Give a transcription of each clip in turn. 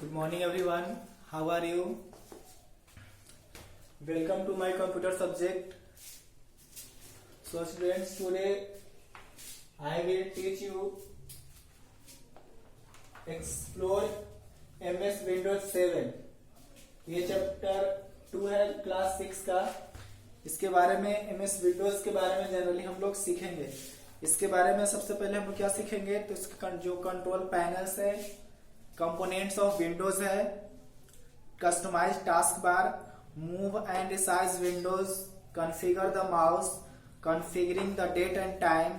Good morning everyone. How are you? Welcome to my computer subject. So students, today I will teach you explore MS Windows 7. ये chapter 2 है class 6 का. इसके बारे में MS Windows के बारे में जनरली हम लोग सीखेंगे. इसके बारे में सबसे पहले हम लोग क्या सीखेंगे, तो इसका जो कंट्रोल पैनल्स है, कंपोनेंट्स ऑफ विंडोज है, customise task bar, move and resize windows, configure the mouse, configuring the date and time,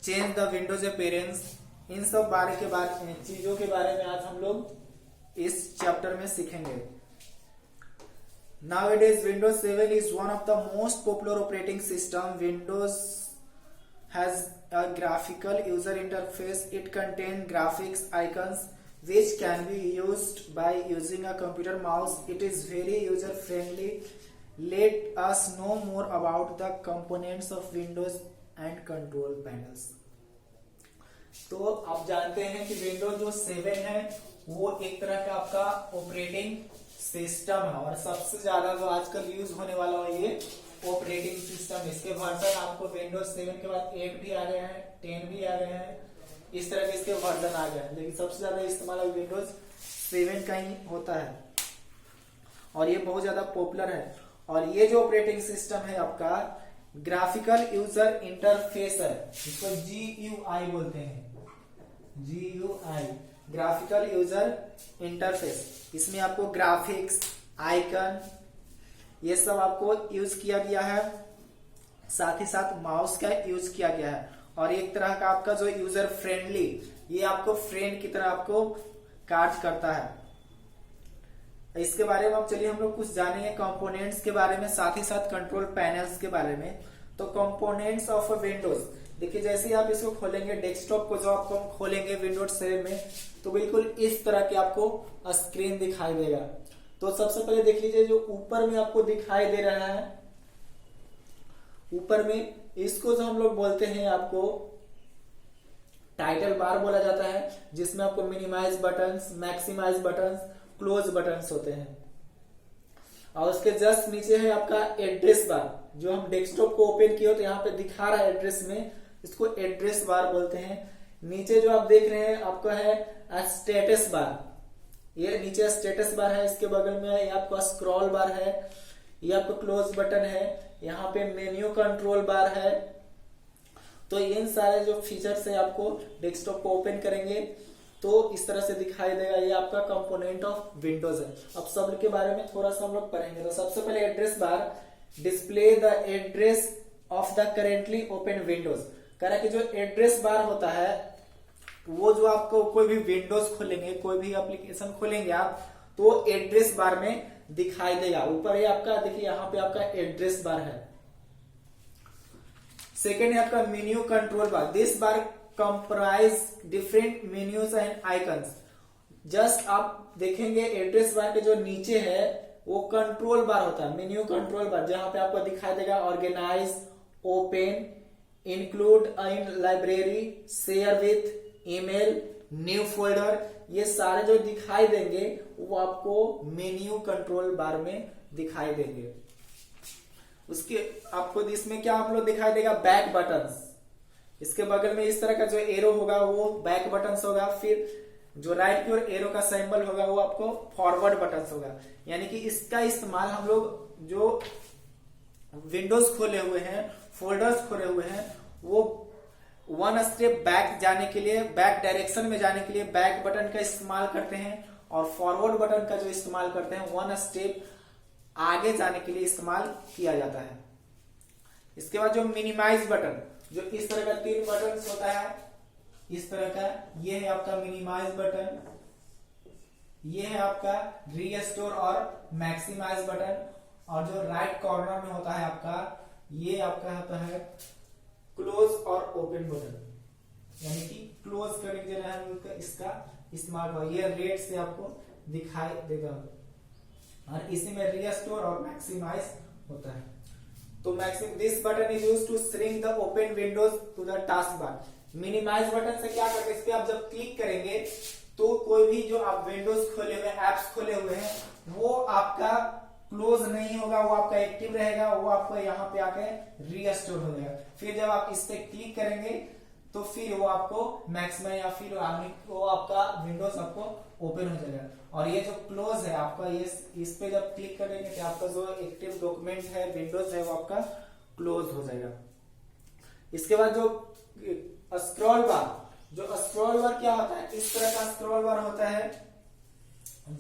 change the Windows appearance, इन सब चीजों के बारे में आज हम लोग इस चैप्टर में सीखेंगे. Nowadays Windows 7 is one of the most popular operating system. Windows has a graphical user interface. It contains graphics icons which can be used by using a computer mouse. It is very user friendly. Let us know more about the components of Windows and control panels. तो आप जानते हैं कि Windows जो 7 है वो एक तरह का आपका ऑपरेटिंग सिस्टम है और सबसे ज्यादा जो आजकल यूज होने वाला है ये ऑपरेटिंग सिस्टम. इसके वर्जन आपको विंडोज 7 के बाद 8 भी आ गए हैं, 10 भी आ गए हैं, इस तरह के इसके वर्जन आ गए हैं, लेकिन सबसे ज्यादा इस्तेमाल विंडोज 7 का ही होता है और ये बहुत ज्यादा पॉपुलर है. और ये जो ऑपरेटिंग सिस्टम है आपका ग्राफिकल यूजर इंटरफेस है, जिसको GUI बोलते हैं. GUI graphical user interface. इसमें आपको ग्राफिक्स आइकन ये सब आपको यूज किया गया है, साथ ही साथ माउस का यूज किया गया है और एक तरह का आपका जो यूजर फ्रेंडली, ये आपको फ्रेंड की तरह आपको कार्य करता है. इसके बारे में अब चलिए हम लोग कुछ जानेंगे कंपोनेंट्स के बारे में, साथ ही साथ कंट्रोल पैनल्स के बारे में. तो कंपोनेंट्स ऑफ विंडोज, देखिए जैसे ही आप इसको खोलेंगे, डेस्कटॉप को जो आपको खोलेंगे विंडोज 7 में, तो बिल्कुल इस तरह के आपको स्क्रीन दिखाई देगा. तो सबसे पहले देख लीजिए जो ऊपर में आपको दिखाई दे रहा है, ऊपर में इसको जो हम लोग बोलते हैं आपको टाइटल बार बोला जाता है, जिसमें आपको minimise buttons, maximise buttons, close buttons होते हैं. और उसके जस्ट नीचे है आपका एड्रेस बार. जो हम डेस्कटॉप को ओपन किए तो यहाँ पे दिखा रहा है एड्रेस में, इसको एड्रेस बार बोलते हैं. नीचे जो आप देख रहे हैं आपका है स्टेटस बार. ये नीचे स्टेटस बार है, इसके बगल में ये आपका स्क्रॉल बार है, ये आपका क्लोज बटन है, यहाँ पे मेन्यू कंट्रोल बार है. तो इन सारे जो फीचर्स है आपको डेस्कटॉप को ओपन करेंगे तो इस तरह से दिखाई देगा. ये आपका कंपोनेंट ऑफ विंडोज है. अब सब के बारे में थोड़ा सा हम लोग पढ़ेंगे. तो सबसे पहले address bar, display the address of the currently open Windows. कह रहा है कि जो एड्रेस बार होता है वो जो आपको कोई भी विंडोज खोलेंगे, कोई भी एप्लीकेशन खोलेंगे आप, तो एड्रेस बार में दिखाई देगा. ऊपर ये आपका देखिए यहाँ पे आपका एड्रेस बार है. सेकेंड है आपका menu control bar. This bar comprise different menus and icons. Just आप देखेंगे एड्रेस बार के जो नीचे है वो कंट्रोल बार होता है, मेन्यू कंट्रोल बार, जहां पे आपको दिखाई देगा organise, open, include in library, share with, email, new folder. ये सारे जो दिखाई देंगे वो आपको मेन्यू कंट्रोल बार में दिखाई देंगे. उसके आपको इसमें क्या आप लोग दिखाई देगा बैक बटन्स. इसके बगल में इस तरह का जो एरो होगा वो बैक बटन्स होगा. फिर जो राइट की ओर एरो का सिंबल होगा वो आपको फॉरवर्ड बटन्स होगा. यानी कि इसका इस्तेमाल हम लोग जो विंडोज खोले हुए हैं, फोल्डर्स खोले हुए हैं, वो वन स्टेप बैक जाने के लिए, बैक डायरेक्शन में जाने के लिए बैक बटन का इस्तेमाल करते हैं और फॉरवर्ड बटन का जो इस्तेमाल करते हैं वन स्टेप आगे जाने के लिए इस्तेमाल किया जाता है. इसके बाद जो मिनिमाइज बटन, जो इस तरह का 3 बटन होता है, इस तरह का, ये है आपका मिनिमाइज बटन, ये है आपका रीस्टोर और मैक्सिमाइज बटन, और जो राइट कॉर्नर में होता है आपका, ये आपका होता है क्लोज और ओपन बटन. यानी कि क्लोज करने के लिए इसका इस्तेमाल होगा. ये रेड से आपको दिखाई देगा और इसी में रीस्टोर और मैक्सिमाइज होता है. तो this button is used to shrink the open windows to the task bar. Minimise button से क्या करते हैं, इस पे आप जब क्लिक करेंगे तो कोई भी जो आप विंडोज खोले हुए एप्स खोले हुए हैं वो आपका क्लोज नहीं होगा, वो आपका एक्टिव रहेगा, वो आपको यहाँ पे आके रीस्टोर हो जाएगा। फिर जब आप इस पे क्लिक करेंगे तो फिर वो आपको मैक्सिमम या फिर वो आपका विंडोज आपको ओपन हो जाएगा। और ये जो क्लोज है आपका, ये इस पे जब क्लिक करेंगे तो आपका जो एक्टिव डॉक्यूमेंट है विंडोज है वो आपका क्लोज हो जाएगा। इसके बाद जो स्क्रॉल बार क्या होता है, इस तरह का स्क्रॉल बार होता है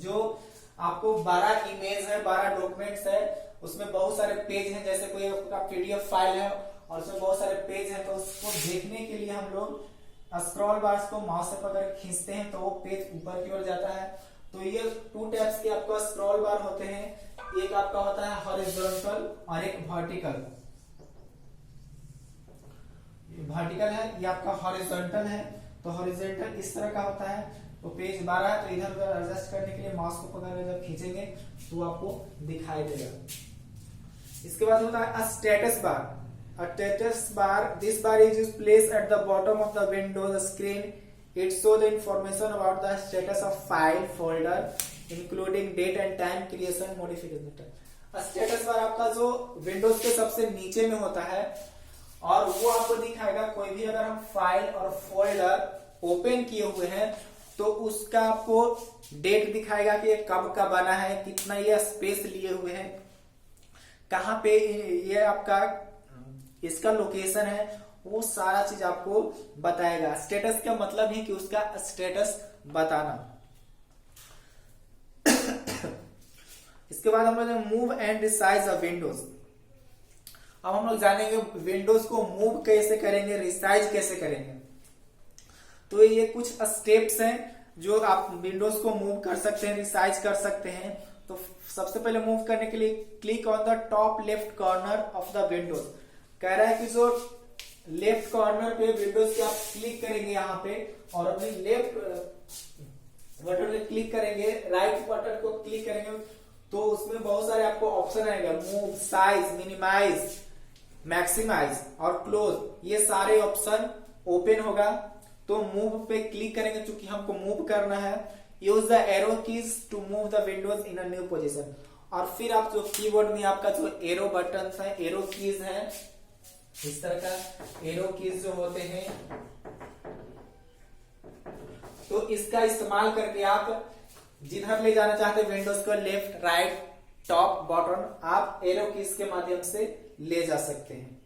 जो आपको 12 इमेज है, 12 डॉक्यूमेंट्स है, उसमें बहुत सारे पेज हैं, जैसे कोई आपका पीडीएफ फाइल है और उसमें बहुत सारे पेज हैं, तो उसको देखने के लिए हम लोग स्क्रॉल बार्स को माउस से पकड़ खींचते हैं तो वो पेज ऊपर की ओर जाता है। तो ये 2 टाइप्स के आपका स्क्रॉल बार होते हैं, एक आपका होता है हॉरिजॉन्टल और एक वर्टिकल। वर्टिकल है, ये आपका हॉरिजॉन्टल है। तो हॉरिजॉन्टल इस तरह का होता है, तो पेज 12 है, तो इधर उधर एडजस्ट करने के लिए माउस को पकड़ के जब खींचेंगे तो आपको दिखाई देगा। इसके बाद होता है status bar. A status bar, this bar is placed at the bottom of the Windows screen. It shows the information about the status of file, folder, including date and time, creation, modification. Status bar आपका जो Windows के सबसे नीचे में होता है और वो आपको दिखाएगा कोई भी अगर हम फाइल और फोल्डर ओपन किए हुए हैं तो उसका आपको डेट दिखाएगा कि ये कब का बना है, कितना ये स्पेस लिए हुए हैं, कहाँ पे ये आपका इसका लोकेशन है, वो सारा चीज आपको बताएगा। स्टेटस का मतलब है कि उसका स्टेटस बताना। इसके बाद हम लोग move and resize of Windows. अब हम लोग जानेंगे विंडोज को मूव कैसे करेंगे, रिसाइज कैसे करेंगे। तो ये कुछ स्टेप्स हैं जो आप विंडोज को मूव कर सकते हैं, रिसाइज कर सकते हैं। तो सबसे पहले मूव करने के लिए click on the top left corner of the Windows. कह रहा है कि जो लेफ्ट कॉर्नर पे विंडोज के आप क्लिक करेंगे यहाँ पे और अपने लेफ्ट बटन पे क्लिक करेंगे, राइट बटन को क्लिक करेंगे तो उसमें बहुत सारे आपको ऑप्शन आएगा, मूव, साइज, मिनिमाइज, मैक्सिमाइज और क्लोज, ये सारे ऑप्शन ओपन होगा। तो मूव पे क्लिक करेंगे, चूंकि हमको मूव करना है। Use the arrow keys to move the windows in a new position. और फिर आप जो कीबोर्ड में आपका जो एरो बटन है, एरो कीज है, इस तरह का एरो कीज जो होते हैं, तो इसका इस्तेमाल करके आप जिधर ले जाना चाहते हैं विंडोज को, लेफ्ट, राइट, टॉप, बॉटम, आप एरो कीज के माध्यम से ले जा सकते हैं।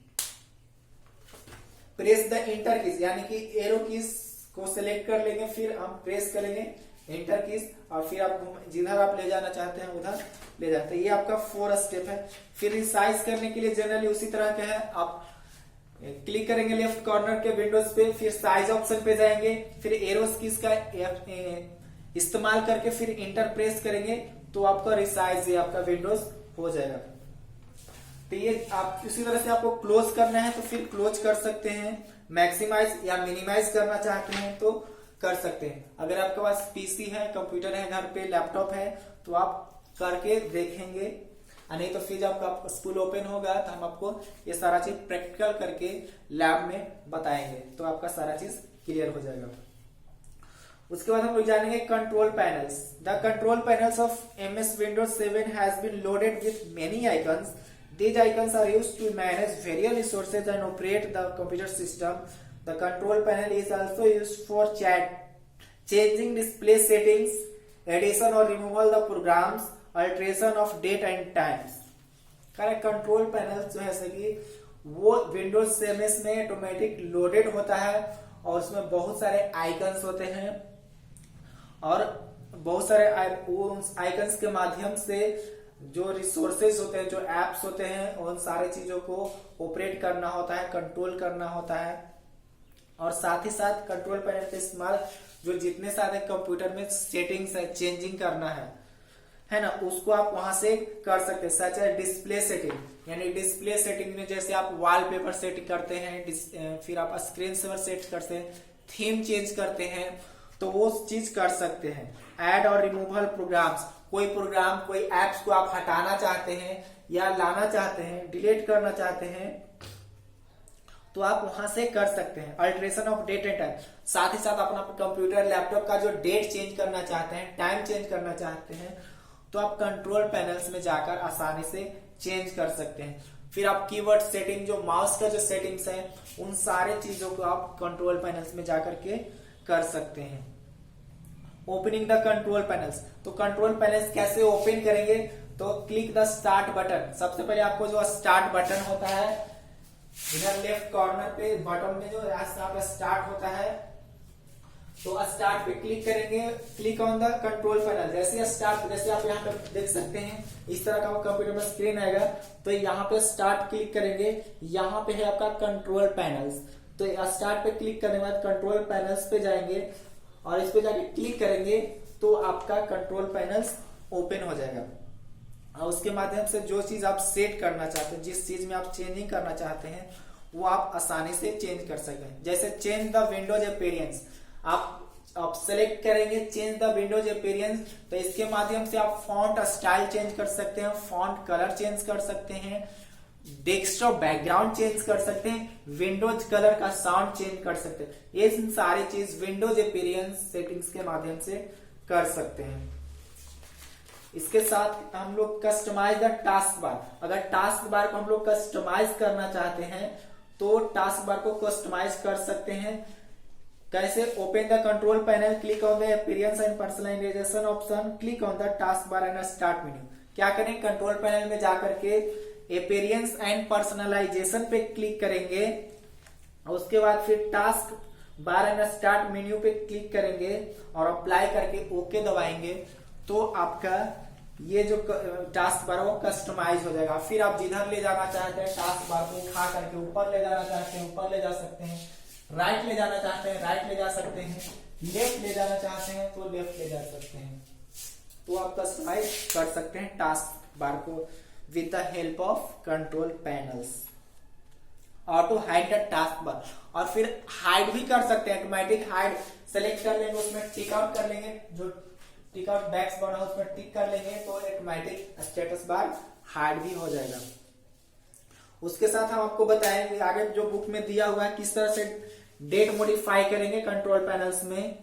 प्रेस द इंटर कीज, यानी कि एरो कीज को सिलेक्ट कर लेंगे, फिर हम प्रेस करेंगे इंटर कीज और फिर आप जिधर आप ले जाना चाहते हैं उधर ले जाते हैं। ये आपका 4 स्टेप है। फिर रिसाइज करने के लिए जनरली उसी तरह के है, आप क्लिक करेंगे लेफ्ट कॉर्नर के विंडोज पे, फिर साइज ऑप्शन पे जाएंगे, फिर एरोस कीज का इस्तेमाल करके फिर इंटर प्रेस करेंगे तो आपका रिसाइज आपका विंडोज हो जाएगा। तो ये आप इसी तरह से आपको क्लोज करना है तो फिर क्लोज कर सकते हैं, मैक्सिमाइज या मिनिमाइज करना चाहते हैं तो कर सकते हैं। अगर आपके पास पीसी है, कंप्यूटर है घर पे, लैपटॉप है तो आप करके देखेंगे, नहीं तो फिर जब आपका स्कूल ओपन होगा तो हम आपको ये सारा चीज प्रैक्टिकल करके लैब में बताएंगे तो आपका सारा चीज क्लियर हो जाएगा। उसके बाद हम लोग जानेंगे control panels. The control panels of MS Windows 7 has been loaded with many icons. These icons are used to manage various resources and operate the computer system. The control panel is also used for changing display settings, addition or removal of programs, alteration of date and times. Correct, control panel जो है कि वो Windows 7 में automatic loaded होता है और उसमें बहुत सारे आइकन्स होते हैं और बहुत सारे आइकन्स के माध्यम से जो रिसोर्सेज होते हैं, जो एप्स होते हैं, उन सारे चीजों को ऑपरेट करना होता है, कंट्रोल करना होता है। और साथ ही साथ कंट्रोल पैनल का इस्तेमाल जो जितने सारे कंप्यूटर में सेटिंग्स है, चेंजिंग करना है ना, उसको आप वहां से कर सकते हैं। सच है डिस्प्ले सेटिंग, यानी डिस्प्ले सेटिंग में जैसे आप वॉलपेपर सेट करते हैं, फिर आप स्क्रीन सेवर सेट करते हैं, थीम चेंज करते हैं, तो वो चीज कर सकते हैं। ऐड और रिमूवल प्रोग्राम्स, कोई प्रोग्राम, कोई एप्स को आप हटाना चाहते हैं या लाना चाहते हैं, डिलीट करना चाहते हैं, तो आप वहां से कर सकते हैं। Alteration of date and time, साथ ही साथ अपना कंप्यूटर लैपटॉप का जो डेट चेंज करना चाहते हैं, टाइम चेंज करना चाहते हैं, तो आप कंट्रोल पैनल्स में जाकर आसानी से चेंज कर सकते हैं। फिर आप कीवर्ड सेटिंग, जो माउस का जो सेटिंग्स है, उन सारे चीजों को आप कंट्रोल पैनल्स में जाकर के कर सकते हैं। ओपनिंग द कंट्रोल पैनल्स, तो कंट्रोल पैनल्स कैसे ओपन करेंगे, तो क्लिक द स्टार्ट बटन। सबसे पहले आपको जो स्टार्ट बटन होता है इधर लेफ्ट कॉर्नर पे बॉटम में जो यहाँ पे स्टार्ट होता है, तो स्टार्ट पे क्लिक करेंगे। Click on the control panel, जैसे स्टार्ट, जैसे आप यहाँ पे देख सकते हैं इस तरह का कंप्यूटर में स्क्रीन आएगा, तो यहाँ पे स्टार्ट क्लिक करेंगे। यहाँ पे है आपका कंट्रोल पैनल्स, तो स्टार्ट पे क्लिक करने के बाद कंट्रोल पैनल्स पे जाएंगे और इस पे जाके क्लिक करेंगे तो आपका कंट्रोल पैनल्स ओपन हो जाएगा। और उसके माध्यम से जो चीज आप सेट करना चाहते हैं, जिस चीज में आप चेंजिंग करना चाहते हैं, वो आप आसानी से चेंज कर सकते हैं। जैसे चेंज द विंडोज अपीयरेंस, आप सेलेक्ट करेंगे चेंज द विंडोज अपीयरेंस, तो इसके माध्यम से आप फॉन्ट स्टाइल चेंज कर सकते हैं, फॉन्ट कलर चेंज कर सकते हैं, डेस्कटॉप बैकग्राउंड चेंज कर सकते हैं, विंडोज कलर का साउंड चेंज कर सकते हैं। ये सारी चीज विंडोज अपीयरेंस सेटिंग्स के माध्यम से कर सकते हैं। इसके साथ हम लोग कस्टमाइज द टास्क बार, अगर टास्क बार को हम लोग कस्टमाइज करना चाहते हैं तो टास्क बार को कस्टमाइज कर सकते हैं। कैसे, open the control panel, click on the appearance and personalisation option, click on the task bar and start menu. क्या करें, कंट्रोल पैनल में जाकर के अपीयरेंस एंड पर्सनलाइजेशन पे क्लिक करेंगे और उसके बाद फिर task bar and start menu पे क्लिक करेंगे और अप्लाई करके ओके दबाएंगे, तो आपका ये जो टास्क बार वो कस्टमाइज हो जाएगा। फिर आप जिधर ले जाना चाहते हैं टास्क बार को उठा करके ऊपर ले जाना चाहते हैं ऊपर ले जा सकते हैं, राइट ले जाना चाहते हैं राइट ले जा सकते हैं, लेफ्ट ले जाना चाहते हैं तो लेफ्ट ले जा सकते हैं। तो आप कस्टमाइज कर सकते हैं टास्क बार को with the help of control panels. Auto hide the task बार, और फिर हाइड भी कर सकते हैं, ऑटोमेटिक हाइड सेलेक्ट कर लेंगे, उसमें टिक आउट कर लेंगे, जो टिक आउट बैक्स बना उसमें टिक कर लेंगे तो ऑटोमेटिक स्टेटस बार हाइड भी हो जाएगा। उसके साथ हम आपको बताएंगे आगे जो बुक में दिया हुआ है किस तरह से डेट मॉडिफाई करेंगे कंट्रोल पैनल्स में,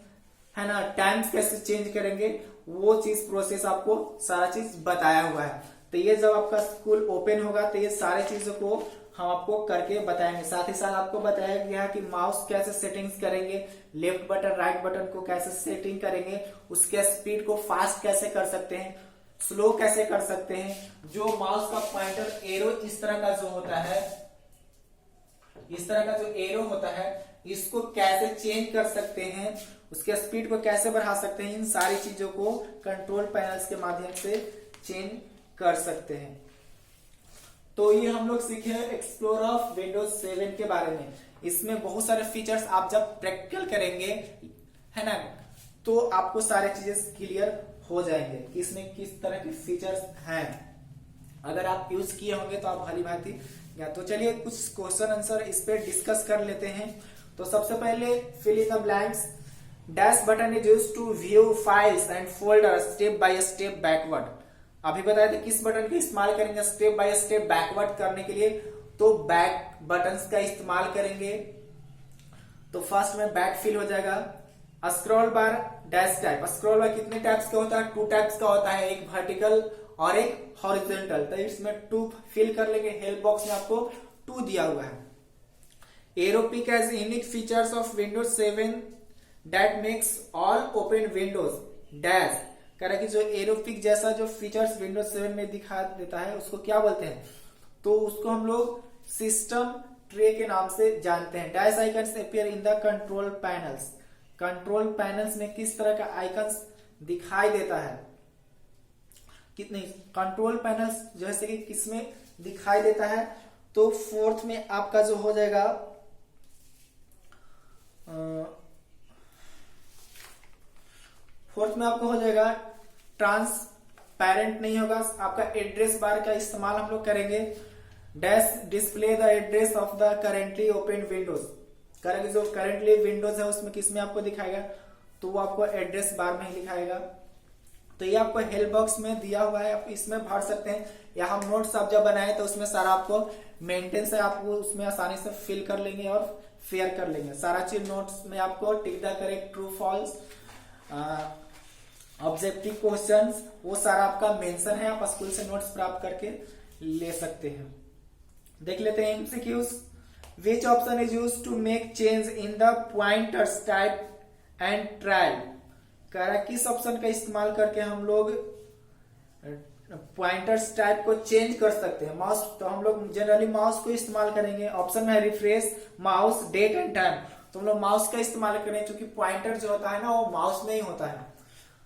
है ना, टाइम्स कैसे चेंज करेंगे, वो चीज प्रोसेस आपको सारा चीज बताया हुआ है। तो ये जब आपका स्कूल ओपन होगा तो ये सारे चीजों को हम आपको करके बताएंगे। साथ ही साथ आपको बताया गया कि माउस कैसे सेटिंग्स करेंगे, लेफ्ट बटन राइट बटन को कैसे सेटिंग करेंगे, उसके स्पीड को फास्ट कैसे कर सकते हैं, स्लो कैसे कर सकते हैं, जो माउस का पॉइंटर एरो इस तरह का जो होता है, इस तरह का जो एरो होता है, इसको कैसे चेंज कर सकते हैं, उसके स्पीड को कैसे बढ़ा सकते हैं, इन सारी चीजों को कंट्रोल पैनल्स के माध्यम से चेंज कर सकते हैं। तो ये हम लोग सीखे एक्सप्लोर ऑफ विंडोज 7 के बारे में। इसमें बहुत सारे फीचर्स आप जब प्रैक्टिकल करेंगे, है ना, तो आपको सारे चीजें क्लियर हो जाएंगे कि इसमें किस तरह के फीचर्स हैं। अगर आप यूज किए होंगे तो आप भली भांति या तो चलिए कुछ क्वेश्चन आंसर इस पे डिस्कस कर लेते हैं। तो सबसे पहले fill in the blanks. Dash button is used to view files and folder step by step backward. अभी बताया था किस बटन का इस्तेमाल करेंगे स्टेप बाय स्टेप बैकवर्ड करने के लिए, तो बैक बटन्स का इस्तेमाल करेंगे। तो फर्स्ट में बैक फिल हो जाएगा। स्क्रॉल बार डैश टाइप, स्क्रॉल बार कितने टाइप्स का होता है, 2 टाइप्स का होता है, एक वर्टिकल और एक हॉरिजॉन्टल। तो इसमें 2 फिल कर लेंगे, हेल्प बॉक्स में आपको 2 दिया हुआ है। Aero Peek as unique features of Windows 7 that makes all open windows dash. कह रहा है कि जो एरो पिक जैसा जो फीचर्स विंडोज 7 में दिखा देता है उसको क्या बोलते हैं, तो उसको हम लोग सिस्टम ट्रे के नाम से जानते हैं। Dash icons appear in the control panels. Control panels में किस तरह का आइकन्स दिखाई देता है, कितने कंट्रोल पैनल्स जैसे कि किसमें दिखाई देता है, तो फोर्थ में आपका जो हो जाएगा फोर्थ में आपको हो जाएगा ट्रांसपेरेंट नहीं होगा, आपका एड्रेस बार का इस्तेमाल हम लोग करेंगे। Dash display the address of the currently open Windows. करेंगे जो करेंटली विंडोज है उसमें किसमें आपको दिखाएगा, तो वो आपको एड्रेस बार में ही दिखाएगा। तो तो ये आपको हेल्प बॉक्स में दिया हुआ है, आप इसमें भर सकते हैं, या हम नोट्स आप जब बनाए तो उसमें सारा आपको मेंटेन है, आपको उसमें आसानी से फिल कर लेंगे और फेयर कर लेंगे सारा चीज। नोट्स में आपको tick the correct, true false, objective questions, वो सारा आपका मेंशन है, आप स्कूल से नोट्स प्राप्त करके ले सकते हैं। देख लेते हैं MCQs. Which option is used to make change in the pointers type and trial. कह रहा है किस ऑप्शन का इस्तेमाल करके हम लोग पॉइंटर्स टाइप को चेंज कर सकते हैं। माउस, तो हम लोग जनरली माउस को इस्तेमाल करेंगे। ऑप्शन में है refresh, mouse, date and time. तो हम लोग माउस का इस्तेमाल करेंगे क्योंकि पॉइंटर जो होता है ना वो माउस में ही होता है।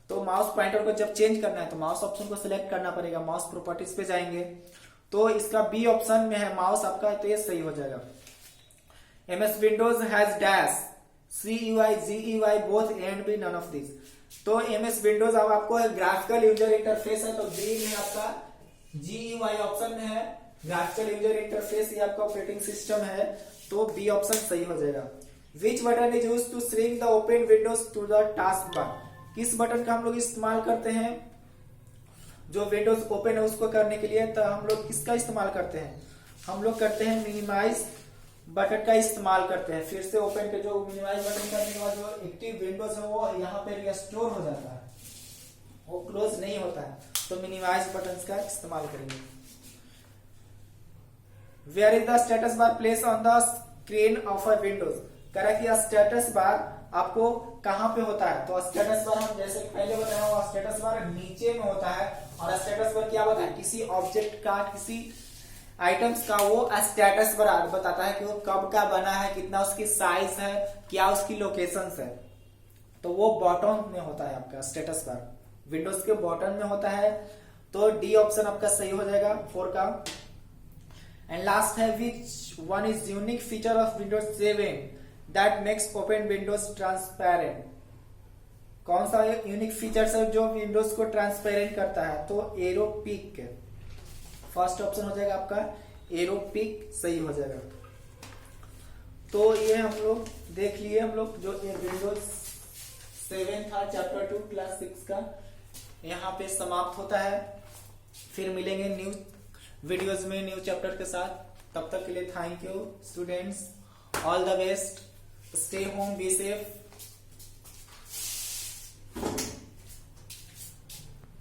तो माउस पॉइंटर को जब चेंज करना है तो माउस ऑप्शन को सिलेक्ट करना पड़ेगा। माउस प्रॉपर्टीज पे जाएंगे तो इसका बी ऑप्शन में है माउस आपका, तो ये सही हो जाएगा। MS Windows has dash CUI GUI both A and B, none of this. तो MS विंडोज अब आपको ग्राफिकल यूजर इंटरफेस है, तो बी में आपका GUI ऑप्शन में है ग्राफिकल यूजर इंटरफेस, ये आपका ऑपरेटिंग सिस्टम है, तो बी ऑप्शन सही हो जाएगा। Which button is used to shrink the open windows to the task bar. किस बटन का हम लोग इस्तेमाल करते हैं जो विंडोज ओपन है उसको करने के लिए, तो हम लोग किसका इस्तेमाल करते हैं, हम लोग करते हैं मिनिमाइज बटन का इस्तेमाल करते हैं। फिर से ओपन के जो मिनिमाइज बटन करने के बाद जो एक्टिव विंडोज है वो यहाँ पे रिस्टोर हो जाता है, वो क्लोज नहीं होता है, तो मिनिमाइज बटन का इस्तेमाल करेंगे। Where is the status bar place on the screen of a Windows. कह रहा है कि स्टेटस बार आपको कहां पे होता है, तो स्टेटस बार हम जैसे पहले बताया हुआ स्टेटस बार नीचे में होता है, और स्टेटस बार क्या होता है, किसी ऑब्जेक्ट का, किसी आइटम्स का वो स्टेटस बार बताता है कि वो कब का बना है, कितना उसकी साइज है, क्या उसकी लोकेशन है। तो वो बॉटम में होता है आपका स्टेटस बार, विंडोज के बॉटम में होता है, तो डी ऑप्शन आपका सही हो जाएगा 4 का। एंड लास्ट है which one is unique feature of Windows 7 that makes open Windows transparent. कौन सा यूनिक फीचर है जो विंडोज को ट्रांसपेरेंट करता है, तो एरो पिक, फर्स्ट ऑप्शन हो जाएगा आपका एरो पिक, सही हो जाएगा। तो ये हम लोग देख लिए, हम लोग जो विंडोज 7 था चैप्टर 2 क्लास 6 का, यहाँ पे समाप्त होता है। फिर मिलेंगे न्यू वीडियोस में न्यू चैप्टर के साथ। तब तक के लिए thank you students, all the best, stay home, be safe.